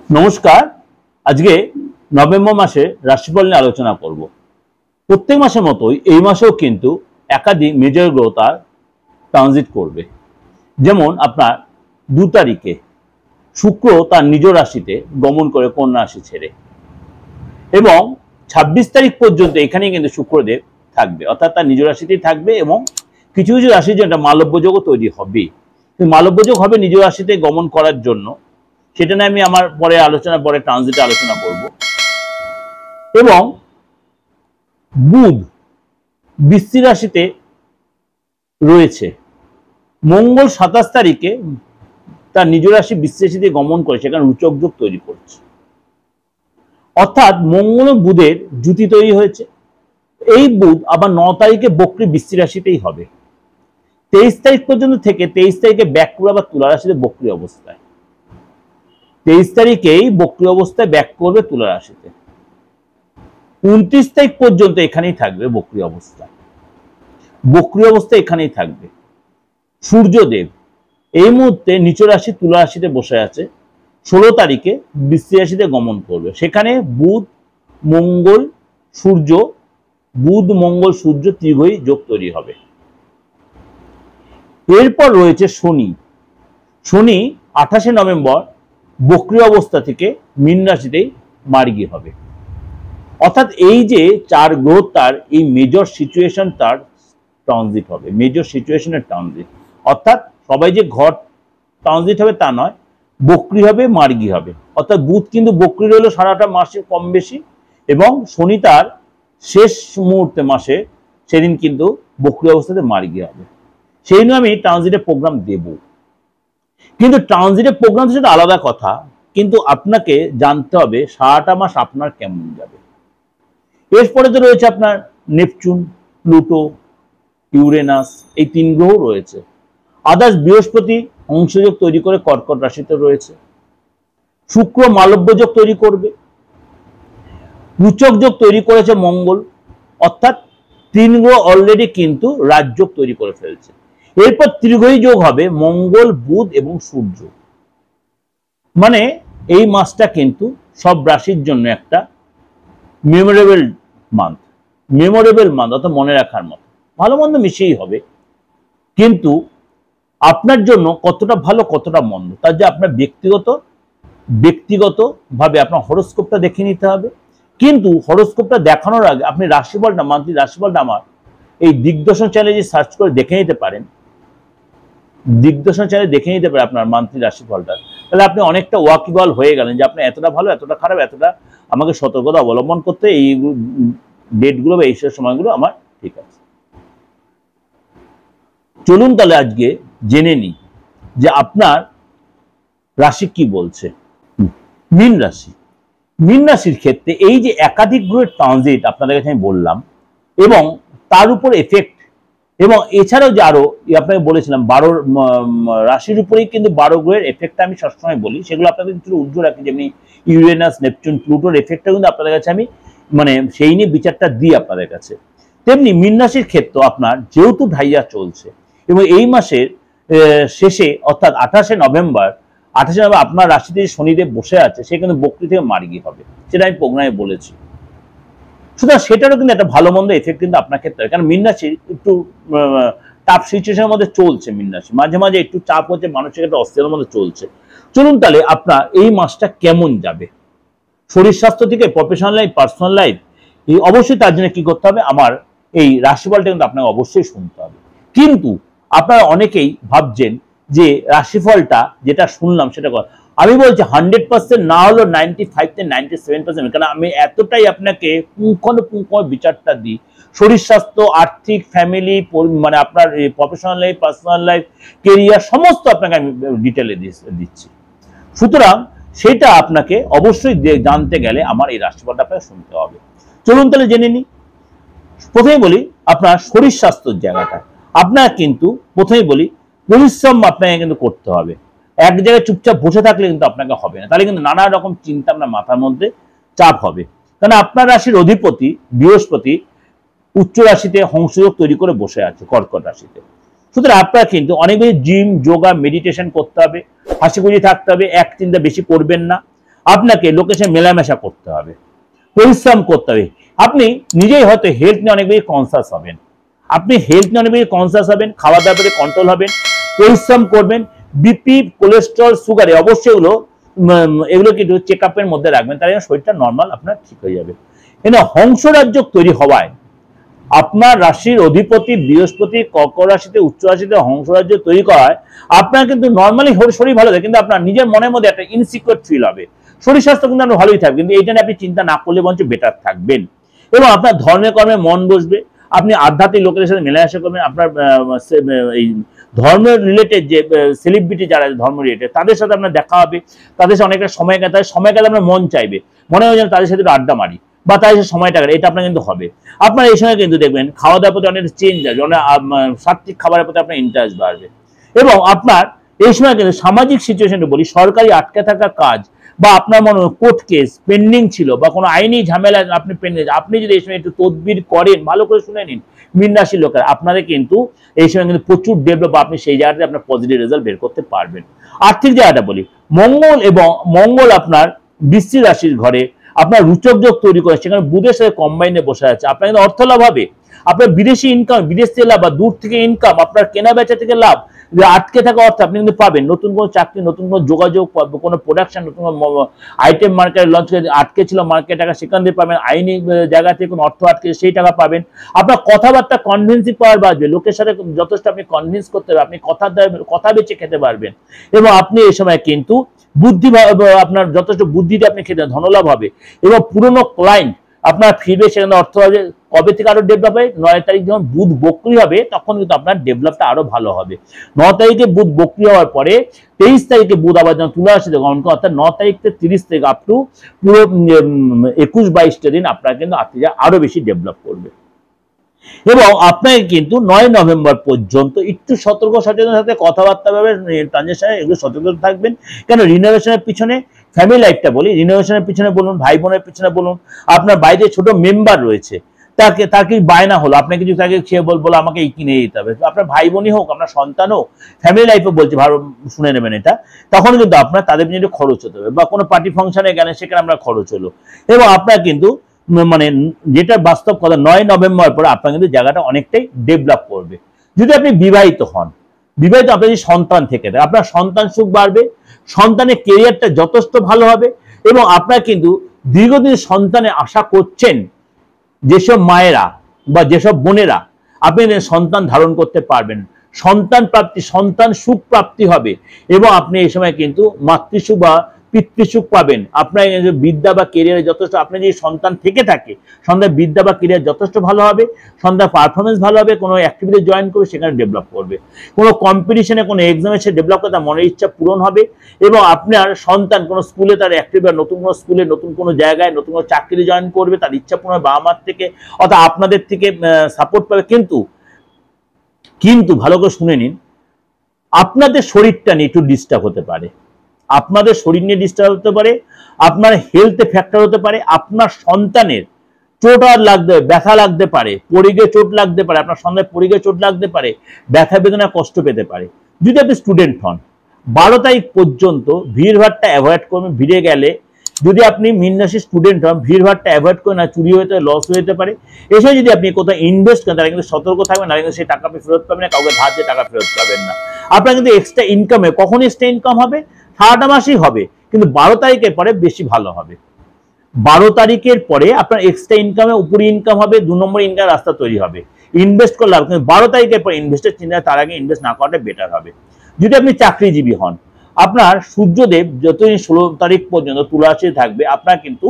নমস্কার। আজকে নভেম্বর মাসে রাশিফল নিয়ে আলোচনা করব। প্রত্যেক মাসের মতোই এই মাসেও কিন্তু একাধিক মেজর গ্রহ তার ট্রানজিট করবে। যেমন আপনার 2 তারিখে শুক্র তার নিজ রাশিতে গমন করে কন্যা রাশি ছেড়ে, এবং 26 তারিখ পর্যন্ত এখানেই কিন্তু শুক্রদেব থাকবে, অর্থাৎ তার নিজ রাশিতেই থাকবে। এবং কিছু কিছু রাশির জন্য মালব্য যোগও তৈরি হবে। মালব্য যোগ হবে নিজ রাশিতে গমন করার জন্য, সেটা নিয়ে আমি আমার পরে ট্রানজিটে আলোচনা করব। এবং বুধ বৃশ্চিক রাশিতে রয়েছে, মঙ্গল 27 তারিখে তার নিজ রাশি বৃশ্চিক রাশিতে গমন করে সেখানে রুচক যোগ তৈরি করছে, অর্থাৎ মঙ্গল ও বুধের জুতি তৈরি হয়েছে। এই বুধ আবার 9 তারিখে বক্রী বৃশ্চিক রাশিতেই হবে। 23 তারিখ পর্যন্ত থেকে 23 তারিখে ব্যাক করবে আবার তুলা রাশিতে বক্রী অবস্থায়। 23 তারিখেই বক্রী অবস্থায় ব্যাক করবে তুলা রাশিতে। 29 তারিখ পর্যন্ত এখানেই থাকবে বক্রী অবস্থায়। বক্রী অবস্থায় এখানেই থাকবে। সূর্যদেব এই মুহূর্তে নিচ রাশি তুলা রাশিতে বসে আছে। 16 তারিখে বৃশ্চিক রাশিতে গমন করবে, সেখানে বুধ মঙ্গল সূর্য ত্রিগ্রহী যোগ তৈরি হবে। এরপর রয়েছে শনি। 28 নভেম্বর বক্রী অবস্থা থেকে মীন রাশিতেই মার্গী হবে। অর্থাৎ এই যে 4 গ্রহ তার এই মেজর সিচুয়েশন তার ট্রানজিট হবে, মেজর সিচুয়েশনের ট্রানজিট। অর্থাৎ সবাই যে ঘর ট্রানজিট হবে তা নয়, বক্রী হবে, মার্গী হবে। অর্থাৎ বুধ কিন্তু বক্রী রইল সারাটা মাসে কম বেশি, এবং শনি তার শেষ মুহূর্তে মাসে সেদিন কিন্তু বক্রী অবস্থাতে মার্গী হবে। সেই নিয়ে আমি ট্রানজিটের প্রোগ্রাম দেব, কিন্তু ট্রানজিটের প্রোগ্রাম সেটা আলাদা কথা। কিন্তু আপনাকে জানতে হবে সারাটা মাস আপনার কেমন যাবে। এরপরে তো রয়েছে আপনার নেপচুন, প্লুটো, ইউরেনাস, এই 3 গ্রহ রয়েছে। আদার্স বৃহস্পতি অংশযোগ তৈরি করে কর্কট রাশিতে রয়েছে। শুক্র মালব্য যোগ তৈরি করবে। রুচক যোগ তৈরি করেছে মঙ্গল, অর্থাৎ 3 গ্রহ অলরেডি কিন্তু রাজযোগ তৈরি করে ফেলছে। এরপর ত্রিগ্রহী যোগ হবে মঙ্গল, বুধ এবং সূর্য। মানে এই মাসটা কিন্তু সব রাশির জন্য একটা মেমোরেবল মান্থ, অর্থাৎ মনে রাখার মতো। ভালো মন্দ মিশিয়েই হবে, কিন্তু আপনার জন্য কতটা ভালো কতটা মন্দ তার যে আপনার ব্যক্তিগত ভাবে আপনার হরোস্কোপটা দেখে নিতে হবে। কিন্তু হরোস্কোপটা দেখানোর আগে আপনি রাশিফলটা, মান্থলি রাশিফলটা আমার এই দিগদর্শন চ্যানেলে সার্চ করে দেখে নিতে পারেন। দিগদর্শন চ্যানেলে দেখে নিতে পারেন আপনার মান্থলি রাশিফলটা। তাহলে আপনি অনেকটা ওয়াকিবল হয়ে গেলেন যে আপনি এতটা ভালো, এতটা খারাপ, এতটা আমাকে সতর্কতা অবলম্বন করতে, এই ডেটগুলো বা এই সময়গুলো আমার ঠিক আছে। চলুন তাহলে আজকে জেনে নিই যে আপনার রাশি কি বলছে। মীন রাশি। মীন রাশির ক্ষেত্রে এই যে একাধিক গ্রহের ট্রানজিট আপনাদের কাছে আমি বললাম, এবং তার উপর এফেক্ট, এবং এছাড়াও যে আরো আপনাকে বলেছিলাম 12 রাশির উপরেই কিন্তু 12 গ্রহের এফেক্টটা আমি সবসময় বলি, সেগুলো আপনাদের কিছু উজ্জ্বল রাখি। যেমনি ইউরেনাস, নেপচুন, প্লুটোর এফেক্টটা কিন্তু আপনাদের কাছে আমি সেই নিয়ে বিচারটা দিই আপনাদের কাছে। তেমনি মীন রাশির ক্ষেত্রে আপনার যেহেতু ঢাইয়া চলছে, এবং এই মাসের শেষে অর্থাৎ 28 নভেম্বর আপনার রাশিতে শনিদেব বসে আছে, সে কিন্তু বক্রী থেকে মার্গী হবে, সেটা আমি প্রোগ্রামে বলেছি। সুতরাং সেটারও কিন্তু একটা ভালো মন্দ এফেক্ট কিন্তু আপনার ক্ষেত্রে, কারণ মীন রাশি একটু টাফ সিচুয়েশনের মধ্যে চলছে। মীন রাশি মাঝে মাঝে একটু চাপ হচ্ছে, মানসিক একটা অস্থিরতার মধ্যে চলছে। চলুন তাহলে আপনার এই মাসটা কেমন যাবে, শরীর স্বাস্থ্য থেকে প্রফেশনাল লাইফ, পার্সোনাল লাইফ, এই অবশ্যই তার জন্য কি করতে হবে, আমার এই রাশিফলটা কিন্তু আপনাকে অবশ্যই শুনতে হবে। কিন্তু আপনারা অনেকেই ভাবছেন যে রাশিফলটা যেটা শুনলাম সেটা আমি বলছি 100% না হলো 95 থেকে 97%, কারণ আমি এতটাই আপনাকে পুঙ্খানুপুঙ্খ বিচারটা দিই। শরীর স্বাস্থ্য, আর্থিক, ফ্যামিলি, আপনার professional life, personal life, career, সমস্ত আপনাকে আমি ডিটেলে দিচ্ছি। সুতরাং সেটা আপনাকে অবশ্যই জানতে গেলে আমার এই রাশিফলটা আপনাকে শুনতে হবে। চলুন তাহলে জেনে নিই। প্রথমেই বলি আপনার শরীর স্বাস্থ্যের জায়গাটা। আপনার কিন্তু প্রথমেই বলি পরিশ্রম আপনাকে কিন্তু করতে হবে। এক জায়গায় চুপচাপ বসে থাকলে কিন্তু আপনাকে হবে না, তাহলে কিন্তু নানা রকম চিন্তা আপনার মাথার মধ্যে চাপ হবে। কারণ আপনার রাশির অধিপতি বৃহস্পতি উচ্চ রাশিতে হংসযোগ তৈরি করে বসে আছে কর্কট রাশিতে। সুতরাং আপনার কিন্তু অনেক বেশি জিম, যোগা, মেডিটেশন করতে হবে, হাসি খুশি থাকতে হবে, এক চিন্তা বেশি করবেন না। আপনাকে লোকের সাথে মেলামেশা করতে হবে, পরিশ্রম করতে হবে। আপনি নিজেই হয়তো হেলথ নিয়ে অনেক বেশি কনসাস হবেন, আপনি হেলথ নিয়ে অনেক বেশি কনসাস হবেন, খাওয়া দাওয়ার প্রতি কন্ট্রোল হবেন, পরিশ্রম করবেন। বিপি, কোলেস্ট্রল, সুগারে অবশ্যই এগুলোকে একটু চেক আপের মধ্যে রাখবেন, তাহলে শরীরটা নর্মাল আপনার ঠিক হয়ে যাবে। কিন্তু হংসরাজ্য তৈরি হওয়ায় আপনার রাশির অধিপতি বৃহস্পতি কর্কট রাশিতে, উচ্চ রাশিতে হংসরাজ্য তৈরি করায় আপনার কিন্তু নর্মালি শরীর ভালো থাকে, কিন্তু আপনার নিজের মনের মধ্যে একটা ইনসিকিউর ফিল হবে। শরীর স্বাস্থ্য কিন্তু আপনার ভালোই থাকবে, কিন্তু এইটা নিয়ে আপনি চিন্তা না করলে বরঞ্চ বেটার থাকবেন। এবং আপনার ধর্মে কর্মে মন বসবে, আপনি আধ্যাত্মিক লোকের সাথে মেলামেশা করবেন। আপনার এই ধর্মের রিলেটেড যে সেলিব্রিটি যারা ধর্ম রিলেটেড, তাদের সাথে আপনার দেখা হবে, তাদের সাথে অনেকটা সময় কাটায়, সময় কাটালে আপনার মন চাইবে, মনে হয় যেন তাদের সাথে আড্ডা মারি বা তাদের সাথে সময়টা কাটে, এটা আপনার কিন্তু হবে। আপনার এই সময় কিন্তু দেখবেন খাওয়া দাওয়ার প্রতি অনেক চেঞ্জ আসবে, অনেক সাত্বিক খাবারের প্রতি আপনার ইন্টারেস্ট বাড়বে। এবং আপনার এই সময় কিন্তু সামাজিক সিচুয়েশনটা বলি, সরকারি আটকে থাকা কাজ বা আপনার মনে কোর্ট কেস পেন্ডিং ছিল বা কোনো আইনি ঝামেলা আপনি পেন্ডিং, আপনি যদি এই সময় একটু তদবির করেন, ভালো করে শুনে নিন মীন রাশির লোকেরা, আপনাদের কিন্তু এই সময় কিন্তু প্রচুর ডেভেলপ, আপনি সেই জায়গাতে আপনার পজিটিভ রেজাল্ট বের করতে পারবেন। আর্থিক জায়গাটা বলি, মঙ্গল আপনার বৃশ্চিক রাশির ঘরে আপনার রুচক যোগ তৈরি করে, সেখানে বুধের সাথে কম্বাইনে বসে আছে, আপনার কিন্তু অর্থ লাভ হবে। আপনার বিদেশি ইনকাম, বিদেশ থেকে লাভ বা দূর থেকে ইনকাম, আপনার কেনা বেচা থেকে লাভ, আটকে থাকা অর্থ আপনি কিন্তু পাবেন। নতুন কোনো চাকরি, নতুন কোনো যোগাযোগ, কোনো প্রোডাকশন, নতুন আইটেম মার্কেট লঞ্চ করে আটকে ছিল মার্কেট টাকা, সেখান থেকে পাবেন। আইনি জায়গা থেকে কোনো অর্থ আটকে, সেই টাকা পাবেন। আপনার কথাবার্তা কনভিন্সিং পাওয়ার বাড়বে, লোকের সাথে যথেষ্ট আপনি কনভিন্স করতে পারবেন, আপনি কথা বেঁচে খেতে পারবেন। এবং আপনি এই সময় কিন্তু বুদ্ধি, আপনার যথেষ্ট বুদ্ধিতে আপনি খেতে, ধনলাভ হবে। এবং পুরনো ক্লায়েন্ট আপনার ফিরবে, সেখানে অর্থ হবে। কবে থেকে আরো ডেভেলপ হবে? 9 তারিখ যখন বুধ বক্রি হবে, তখন কিন্তু আপনার ডেভেলপটা আরো ভালো হবে। 9 তারিখে বুধ বক্রি হওয়ার পরে 23 তারিখে বুধ আবার যখন তুলা রাশিতে গমন করে, অর্থাৎ 9 তারিখ থেকে 30 তারিখ আপ টু পুরো 21-22টা দিন আপনার কিন্তু আরো বেশি ডেভেলপ করবে। এবং আপনাকে কিন্তু 9 নভেম্বর পর্যন্ত একটু সতর্ক সচেতনের সাথে কথাবার্তা ভাবে ট্রানজাকশনে এগুলো সচেতন থাকবেন। কেন রিনোভেশনের পিছনে, ফ্যামিলি লাইফটা বলি, রিনোভেশনের পিছনে বলুন, ভাই বোনের পিছনে বলুন, আপনার বাইরে ছোট মেম্বার রয়েছে, তার কি বায়না হলো, আপনাকে কিছু তাকে খেয়ে বলো আমাকে এই কিনে দিতে হবে, আপনার ভাই বোনই হোক, আপনার সন্তান হোক, ফ্যামিলি লাইফে বলছি, ভালো শুনে নেবেন এটা, তখন কিন্তু আপনার তাদের পিছনে খরচ হতে হবে। বা কোনো পার্টি ফাংশনে গেলেন, সেখানে আপনার খরচ হলো। এবং আপনার কিন্তু মানে যেটা বাস্তব কথা, 9 নভেম্বর পরে আপনার কিন্তু জায়গাটা অনেকটাই ডেভেলপ করবে। যদি আপনি বিবাহিত হন, বিবাহিত আপনার যদি সন্তান থেকে থাকে, আপনার সন্তান সুখ বাড়বে, সন্তানের কেরিয়ারটা যথেষ্ট ভালো হবে। এবং আপনার কিন্তু দীর্ঘদিন সন্তানের আশা করছেন, যেসব মায়েরা বা যেসব বোনেরা, আপনি সন্তান ধারণ করতে পারবেন, সন্তান প্রাপ্তি, সন্তান সুখ প্রাপ্তি হবে। এবং আপনি এই সময় কিন্তু মাতৃসুখ বা পিতৃসুখ পাবেন। আপনার বিদ্যা বা কেরিয়ারে যথেষ্ট, আপনার যদি সন্তান থেকে থাকে, সন্তান বিদ্যা বা কেরিয়ার যথেষ্ট ভালো হবে, সন্তান পারফরমেন্স ভালো হবে, কোনো অ্যাক্টিভিটি জয়েন করবে, সেখানে ডেভেলপ করবে, কোনো কম্পিটিশনে, কোনো এক্সামে সে ডেভেলপ করে তার মনের ইচ্ছা পূরণ হবে। এবং আপনার সন্তান কোনো স্কুলে তার অ্যাক্টিভ, নতুন কোনো স্কুলে, নতুন কোনো জায়গায়, নতুন কোনো চাকরি জয়েন করবে, তার ইচ্ছা পূরণ হবে, বাবা মার থেকে অর্থাৎ আপনাদের থেকে সাপোর্ট পাবে। কিন্তু ভালো করে শুনে নিন, আপনাদের শরীরটা নিয়ে একটু ডিস্টার্ব হতে পারে, আপনাদের শরীর নিয়ে ডিস্টার্ব হতে পারে, আপনার হেলথে ফ্যাক্টর হতে পারে, আপনার সন্তানের চোট আর লাগতে, ব্যথা লাগতে পারে, পরিগে চোট লাগতে পারে, আপনার সন্তানের পরিগে চোট লাগতে পারে, ব্যথা বেদনা কষ্ট পেতে পারে। যদি আপনি স্টুডেন্ট হন, 12 তারিখ পর্যন্ত ভিড়ভাড়টা অ্যাভয়েড করবেন। ভিড়ে গেলে যদি আপনি মীন রাশির স্টুডেন্ট হন, ভিড়ভাড়টা অ্যাভয়েড করে না, চুরি হতে, লস হয়ে যেতে পারে। এসে যদি আপনি কোথাও ইনভেস্ট করেন, তাহলে কিন্তু সতর্ক থাকবেন, না কিন্তু সেই টাকা আপনি ফেরত পাবেন না, কাউকে ধার দিয়ে টাকা ফেরত পাবেন না। আপনার কিন্তু এক্সট্রা ইনকামে, কখন এক্সট্রা ইনকাম হবে? সারাটা মাসই হবে, কিন্তু 12 তারিখের পরে বেশি ভালো হবে। 12 তারিখের পরে আপনার এক্সট্রা ইনকামে উপরি ইনকাম হবে, 2 নম্বর ইনকাম রাস্তা তৈরি হবে। ইনভেস্ট করলে, কিন্তু 12 তারিখের পরে ইনভেস্টের চিন্তা, তার আগে ইনভেস্ট না করাটা বেটার হবে। যদি আপনি চাকরিজীবী হন, আপনার সূর্যদেব যতদিন 16 তারিখ পর্যন্ত তুলা রাশিতে থাকবে, আপনার কিন্তু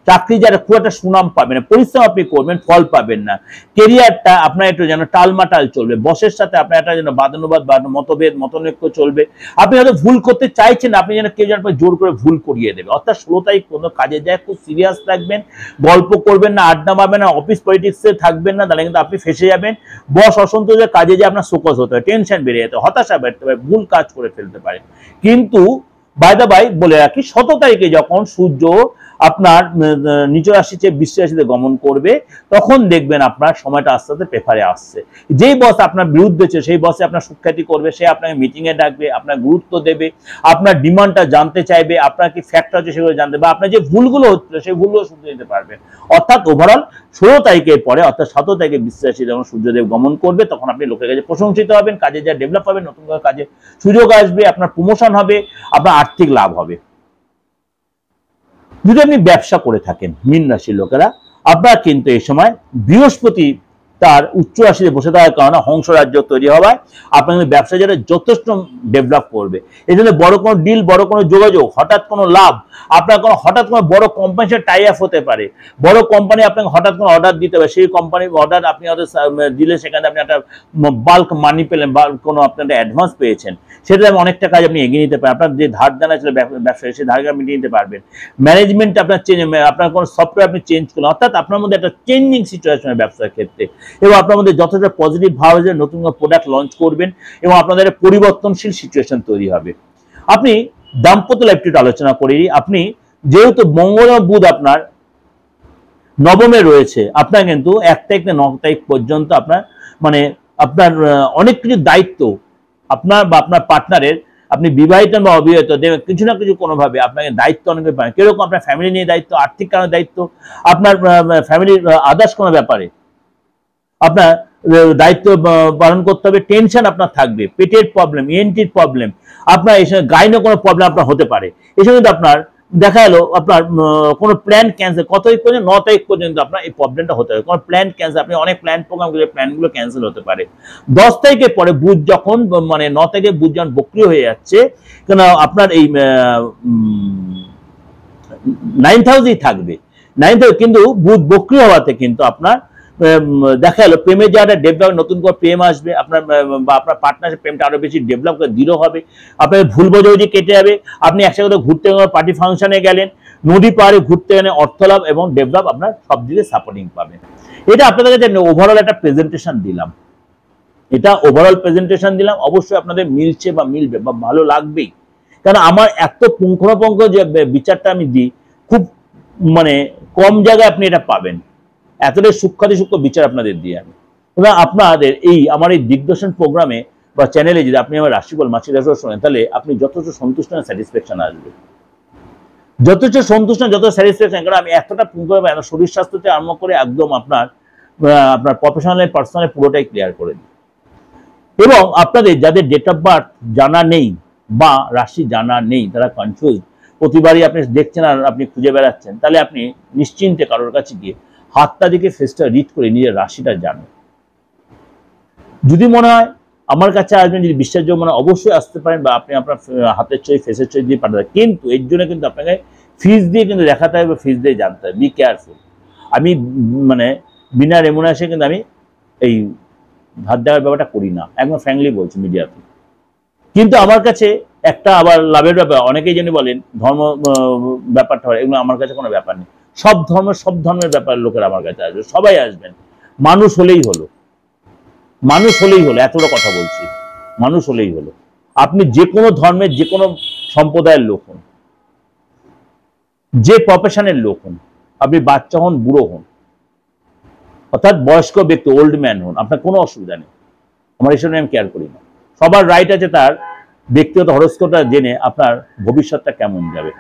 চাকরি যারা খুব একটা সুনাম পাবেন না, পরিশ্রম আপনি করবেন, ফল পাবেন না। কেরিয়ারটা আপনার একটু যেন টালমাটাল চলবে, বসের সাথে আপনার একটা যেন বাদানুবাদ বা মতভেদ মতনৈক্য চলবে। আপনি হয়তো ভুল করতে চাইছেন, আপনি যেন কেউ যেন জোর করে ভুল করিয়ে দেবে। অর্থাৎ 16 তারিখ কোনো কাজে যায় খুব সিরিয়াস থাকবেন, গল্প করবেন না, আড্ডা মারবেন না, অফিস পলিটিক্সে থাকবেন না, তাহলে কিন্তু আপনি ফেসে যাবেন। বস অসন্তোষের কাজে যায় আপনার শোকজ হতে হয়, টেনশন বেড়ে যেতে, হতাশা বেড়তে পারে, ভুল কাজ করে ফেলতে পারে। কিন্তু বাই দ্য বাই বলে রাখি, 17 তারিখে যখন সূর্য আপনার নিজ রাশি চেয়ে বৃশ্চিক রাশিতে গমন করবে, তখন দেখবেন আপনার সময়টা আস্তে আস্তে পেপারে আসছে। যেই বস আপনার বিরুদ্ধে ছিল সেই বসে আপনার সুখ্যাতি করবে, সে আপনাকে মিটিংয়ে ডাকবে, আপনার গুরুত্ব দেবে, আপনার ডিমান্ডটা জানতে চাইবে, আপনার কি ফ্যাক্টর আছে সেগুলো জানতে, বা আপনার যে ভুলগুলো হচ্ছিল সেই ভুলগুলো শুধরে দিতে পারবেন। অর্থাৎ ওভারঅল 16 তারিখের পরে অর্থাৎ 17 তারিখে বৃশ্চিক রাশি যখন সূর্যদেব গমন করবে, তখন আপনি লোকের কাছে প্রশংসিত হবেন, কাজে যা ডেভেলপ হবে, নতুন করে কাজে সুযোগ আসবে, আপনার প্রমোশন হবে, আপনার আর্থিক লাভ হবে। যদি আপনি ব্যবসা করে থাকেন মীন রাশির লোকেরা, আপনার কিন্তু এই সময় বৃহস্পতি তার উচ্চ রাশিতে বসে থাকার কারণে হংস রাজ্য তৈরি হওয়ায় আপনার ব্যবসা যেটা যথেষ্ট ডেভেলপ করবে। এই জন্য বড় কোনো ডিল, বড় কোনো যোগাযোগ, হঠাৎ কোনো লাভ, আপনার কোনো হঠাৎ কোনো বড় কোম্পানির সাথে টাই আপ হতে পারে, বড় কোম্পানি আপনাকে হঠাৎ কোনো অর্ডার দিতে পারে, সেই কোম্পানির অর্ডার আপনি হয়তো দিলে সেখানে আপনি একটা বাল্ক মানি পেলেন বা কোনো আপনি একটা অ্যাডভান্স পেয়েছেন, সেটা অনেকটা কাজ আপনি এগিয়ে নিতে পারেন। আপনার যে ধার দেনা ছিল ব্যবসায়, সেই ধারকে আপনি নিতে পারবেন। ম্যানেজমেন্ট আপনার চেঞ্জ, আপনার কোনো সফটওয়্যার আপনি চেঞ্জ করলেন, অর্থাৎ আপনার মধ্যে একটা চেঞ্জিং সিচুয়েশনের ব্যবসার ক্ষেত্রে, এবং আপনার মধ্যে যথেষ্ট পজিটিভ ভাব যে নতুন প্রোডাক্ট লঞ্চ করবেন এবং আপনাদের পরিবর্তনশীল সিচুয়েশন তৈরি হবে। আপনি দাম্পত্য লাইফটি আলোচনা করি। আপনি যেহেতু মঙ্গল ও বুধ আপনার নবমে রয়েছে, আপনার কিন্তু 1 তারিখ থেকে 9 তারিখ পর্যন্ত আপনার মানে আপনার অনেক কিছু দায়িত্ব আপনার বা আপনার পার্টনারের, আপনি বিবাহিত বা অবিবাহিত, কিছু না কিছু কোনোভাবে আপনাকে দায়িত্ব অনেকে পান। কিরকম আপনার ফ্যামিলি নিয়ে দায়িত্ব, আর্থিক কারণে দায়িত্ব, আপনার ফ্যামিলির আদার্স কোনো ব্যাপারে আপনার দায়িত্ব পালন করতে হবে। টেনশন আপনার থাকবে, পেটের প্রবলেম, ইএনটির প্রবলেম, আপনার এই সময় গাইনো কোনো প্রবলেম আপনার হতে পারে। এই সময় কিন্তু আপনার দেখা গেল আপনার কোনো প্ল্যান ক্যান্সেল, কত তারিখ পর্যন্ত 9 তারিখ পর্যন্ত আপনার এই প্রবলেমটা হতে পারে। কোনো প্ল্যান ক্যান্সেল, আপনি অনেক প্ল্যান প্রোগ্রাম করে প্ল্যানগুলো ক্যান্সেল হতে পারে। 10 তারিখের পরে বুধ যখন 9 তারিখে বুধ যখন বক্রিয় হয়ে যাচ্ছে, কেন আপনার এই 9th হাউসেই থাকবে। 9th হাউস কিন্তু বুধ বক্রিয় হওয়াতে কিন্তু আপনার দেখা গেল প্রেমের জায়গাটা ডেভেলপ, নতুন করে প্রেম আসবে, আপনার বা আপনার পার্টনারের প্রেমটা আরো বেশি ডেভেলপ করে দৃঢ় হবে, আপনার ভুল বোঝাবুঝি কেটে যাবে, আপনি একসাথে ঘুরতে গেলেন, পার্টি ফাংশনে গেলেন, নদী পাহাড়ে ঘুরতে গেলেন, অর্থ লাভ এবং ডেভেলপ আপনার সব দিকে সাপোর্টিং পাবেন। এটা আপনাদের কাছে ওভারঅল একটা প্রেজেন্টেশন দিলাম, এটা ওভারঅল প্রেজেন্টেশন দিলাম। অবশ্যই আপনাদের মিলছে বা মিলবে বা ভালো লাগবেই, কারণ আমার এত পুঙ্খানুপুঙ্খ যে বিচারটা আমি দিই, খুব মানে কম জায়গায় আপনি এটা পাবেন, এতটাই সূক্ষ্মাতি সূক্ষ্ম বিচার আপনাদের দিয়ে আমি। এবং আপনাদের এই আমার এই দিগদর্শন প্রোগ্রামে বা চ্যানেলে যদি আপনি আমার রাশিফল মাসিক রাশিফল শোনেন, তাহলে আপনি যথেষ্ট সন্তুষ্ট না স্যাটিসফ্যাকশন আসবে, যথেষ্ট সন্তুষ্ট, যত স্যাটিসফ্যাকশন। কারণ আমি এতটা পুঙ্খানুপুঙ্খ আমার শরীর স্বাস্থ্যতে আরম্ভ করে একদম আপনার প্রফেশনাল পার্সোনাল পুরোটাই ক্লিয়ার করে দিই। এবং আপনাদের যাদের ডেট অফ বার্থ জানা নেই বা রাশি জানা নেই, তারা কনফিউজ, প্রতিবারই আপনি দেখছেন আর আপনি খুঁজে বেড়াচ্ছেন, তাহলে আপনি নিশ্চিন্তে কারোর কাছে গিয়ে হাতটা দিকে ফেসটা রিড করে নিজের রাশিটা জানেন। যদি মনে হয় আমার কাছে আসবেন, যদি বিশ্বাসযোগ্য মনে হয় অবশ্যই আসতে পারেন, বা আপনি আপনার হাতের ছবি, ফেসের ছবি দিয়ে পাঠাতে, কিন্তু এর জন্য কিন্তু আপনাকে ফিস দিয়ে কিন্তু দেখাতে হবে, ফিস দিয়ে জানতে হবে। Be careful. আমি মানে বিনা রেমুনারেশনে কিন্তু আমি এই ধার দেওয়ার ব্যাপারটা করি না, একদম ফ্র্যাঙ্কলি বলছি মিডিয়াতে। কিন্তু আমার কাছে একটা আবার লাভের ব্যাপার, অনেকেই জানি বলেন ধর্ম ব্যাপারটা হয়, এগুলো আমার কাছে কোনো ব্যাপার নেই। সব ধর্মের ব্যাপার লোকেরা আমার কাছে আসবে, সবাই আসবেন, মানুষ হলেই হলো, মানুষ হলেই হলো, এতটা কথা বলছি, মানুষ হলেই হলো। আপনি যে কোনো ধর্মের, যে কোনো সম্প্রদায়ের লোক হন, যে প্রফেশনের লোক হন, আপনি বাচ্চা হন, বুড়ো হন, অর্থাৎ বয়স্ক ব্যক্তি, ওল্ড ম্যান হন, আপনার কোনো অসুবিধা নেই, আমার এসব নিয়ে আমি কেয়ার করি না। সবার রাইট আছে তার ব্যক্তিগত হরস্কোপটা জেনে আপনার ভবিষ্যৎটা কেমন যাবে।